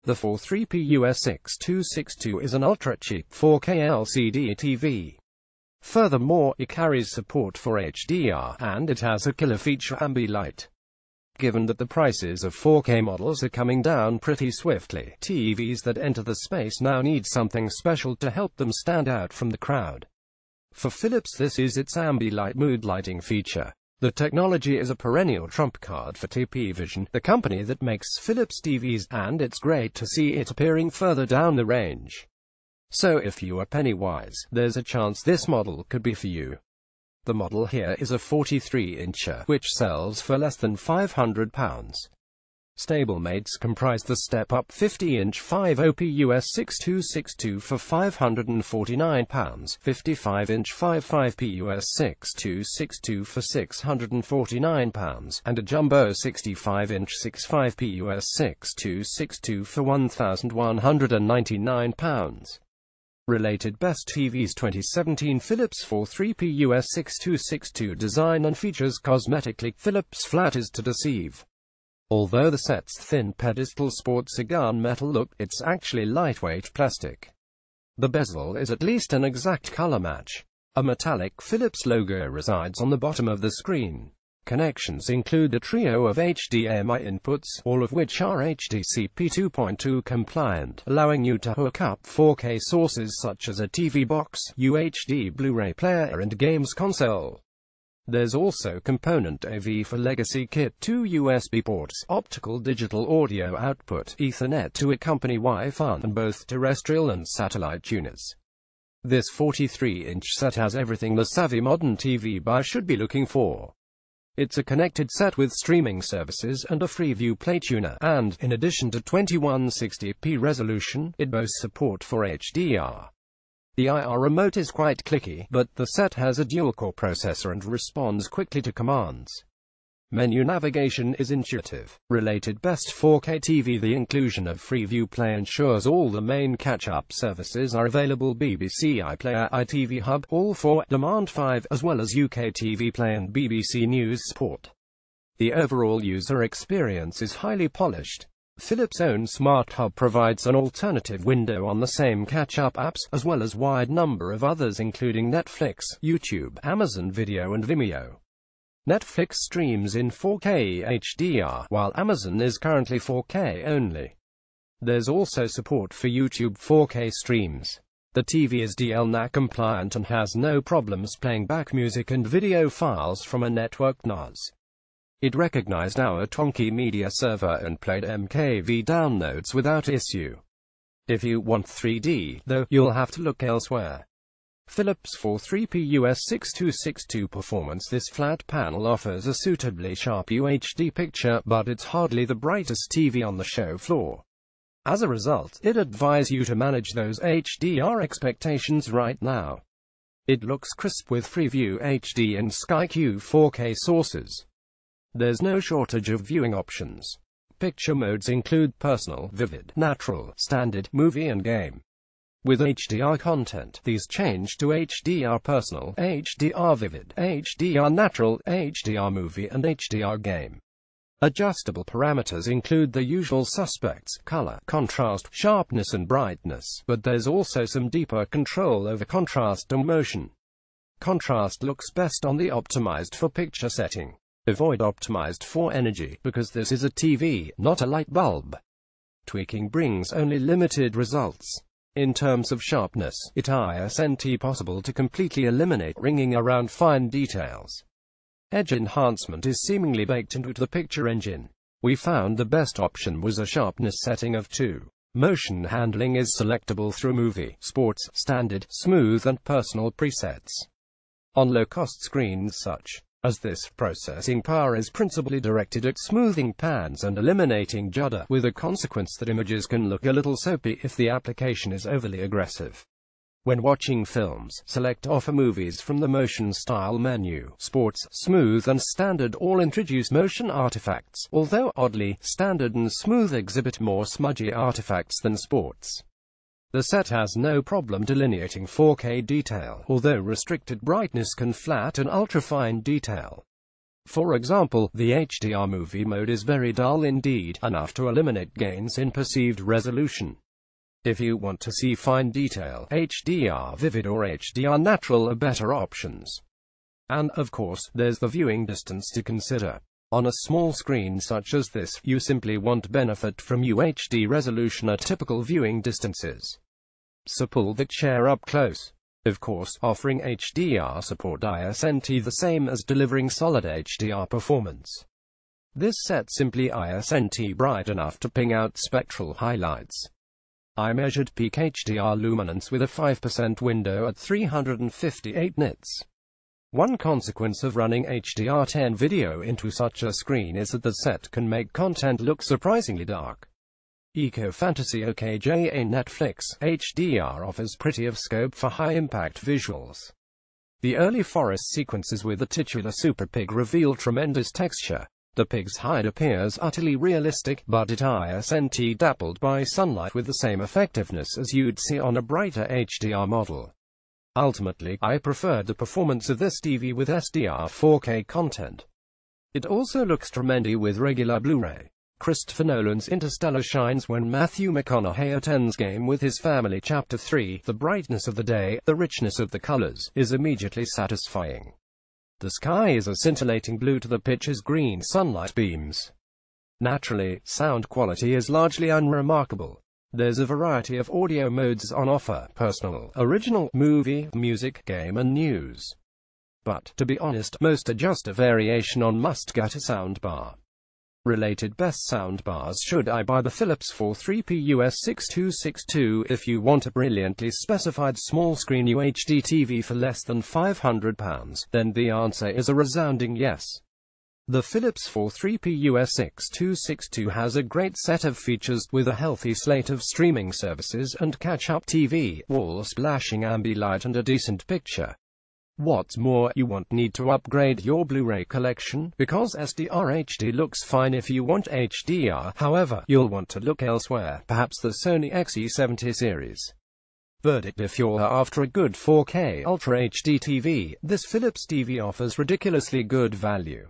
The 43pus6262 is an ultra-cheap 4K LCD TV. Furthermore, it carries support for HDR, and it has a killer feature, Ambilight. Given that the prices of 4K models are coming down pretty swiftly, TVs that enter the space now need something special to help them stand out from the crowd. For Philips, this is its Ambilight mood lighting feature. The technology is a perennial trump card for TP Vision, the company that makes Philips TVs, and it's great to see it appearing further down the range. So if you are penny-wise, there's a chance this model could be for you. The model here is a 43-incher, which sells for less than £500. Stablemates comprise the step-up 50-inch 50pus6262 for £549, 55-inch 55pus6262 for £649, and a jumbo 65-inch 65pus6262 for £1,199. Related Best TVs 2017 Philips 43pus6262 Design and features cosmetically, Philips flat is to deceive. Although the set's thin pedestal sports a gunmetal look, it's actually lightweight plastic. The bezel is at least an exact color match. A metallic Philips logo resides on the bottom of the screen. Connections include a trio of HDMI inputs, all of which are HDCP 2.2 compliant, allowing you to hook up 4K sources such as a TV box, UHD Blu-ray player and games console. There's also component AV for legacy kit, 2 USB ports, optical digital audio output, Ethernet to accompany Wi-Fi, and both terrestrial and satellite tuners. This 43-inch set has everything the savvy modern TV buyer should be looking for. It's a connected set with streaming services and a Freeview Play tuner, and, in addition to 2160p resolution, it boasts support for HDR. The IR remote is quite clicky, but the set has a dual-core processor and responds quickly to commands. Menu navigation is intuitive. Related Best 4K TV The inclusion of Freeview Play ensures all the main catch-up services are available: BBC iPlayer, iTV Hub, All 4, Demand 5, as well as UK TV Play and BBC News Sport. The overall user experience is highly polished. Philips' own Smart Hub provides an alternative window on the same catch-up apps, as well as wide number of others including Netflix, YouTube, Amazon Video and Vimeo. Netflix streams in 4K HDR, while Amazon is currently 4K only. There's also support for YouTube 4K streams. The TV is DLNA compliant and has no problems playing back music and video files from a network NAS. It recognized our Tonki media server and played MKV downloads without issue. If you want 3D, though, you'll have to look elsewhere. Philips 43pus6262 Performance. This flat panel offers a suitably sharp UHD picture, but it's hardly the brightest TV on the show floor. As a result, I'd advise you to manage those HDR expectations right now. It looks crisp with Freeview HD and SkyQ 4K sources. There's no shortage of viewing options. Picture modes include Personal, Vivid, Natural, Standard, Movie and Game. With HDR content, these change to HDR Personal, HDR Vivid, HDR Natural, HDR Movie and HDR Game. Adjustable parameters include the usual suspects: color, contrast, sharpness and brightness, but there's also some deeper control over contrast and motion. Contrast looks best on the optimized for picture setting. Avoid optimized for energy, because this is a TV, not a light bulb. Tweaking brings only limited results. In terms of sharpness, it isn't possible to completely eliminate ringing around fine details. Edge enhancement is seemingly baked into the picture engine. We found the best option was a sharpness setting of 2. Motion handling is selectable through Movie, Sports, Standard, Smooth and Personal presets. On low-cost screens such as this, processing power is principally directed at smoothing pans and eliminating judder, with a consequence that images can look a little soapy if the application is overly aggressive. When watching films, select Offer Movies from the Motion Style menu. Sports, Smooth and Standard all introduce motion artifacts, although oddly, Standard and Smooth exhibit more smudgy artifacts than Sports. The set has no problem delineating 4K detail, although restricted brightness can flatten ultrafine detail. For example, the HDR movie mode is very dull indeed, enough to eliminate gains in perceived resolution. If you want to see fine detail, HDR Vivid or HDR Natural are better options. And, of course, there's the viewing distance to consider. On a small screen such as this, you simply want benefit from UHD resolution at typical viewing distances. So pull the chair up close. Of course, offering HDR support isn't the same as delivering solid HDR performance. This set simply isn't bright enough to ping out spectral highlights. I measured peak HDR luminance with a 5% window at 358 nits. One consequence of running HDR10 video into such a screen is that the set can make content look surprisingly dark. Eco Fantasy OKJA Netflix HDR offers pretty of scope for high-impact visuals. The early forest sequences with the titular super pig reveal tremendous texture. The pig's hide appears utterly realistic, but it isn't dappled by sunlight with the same effectiveness as you'd see on a brighter HDR model. Ultimately, I preferred the performance of this TV with SDR 4K content. It also looks tremendy with regular Blu-ray. Christopher Nolan's Interstellar shines when Matthew McConaughey attends game with his family. Chapter 3, the brightness of the day, the richness of the colors, is immediately satisfying. The sky is a scintillating blue to the pitch's green sunlight beams. Naturally, sound quality is largely unremarkable. There's a variety of audio modes on offer: personal, original, movie, music, game and news. But, to be honest, most are just a variation on must-get a soundbar. Related best soundbars: should I buy the Philips 43pus6262 if you want a brilliantly specified small-screen UHD TV for less than £500? Then the answer is a resounding yes. The Philips 43pus6262 has a great set of features, with a healthy slate of streaming services and catch-up TV, wall-splashing Ambilight and a decent picture. What's more, you won't need to upgrade your Blu-ray collection, because SDR HD looks fine if you want HDR. However, you'll want to look elsewhere, perhaps the Sony XE70 series. Verdict: if you're after a good 4K Ultra HD TV, this Philips TV offers ridiculously good value.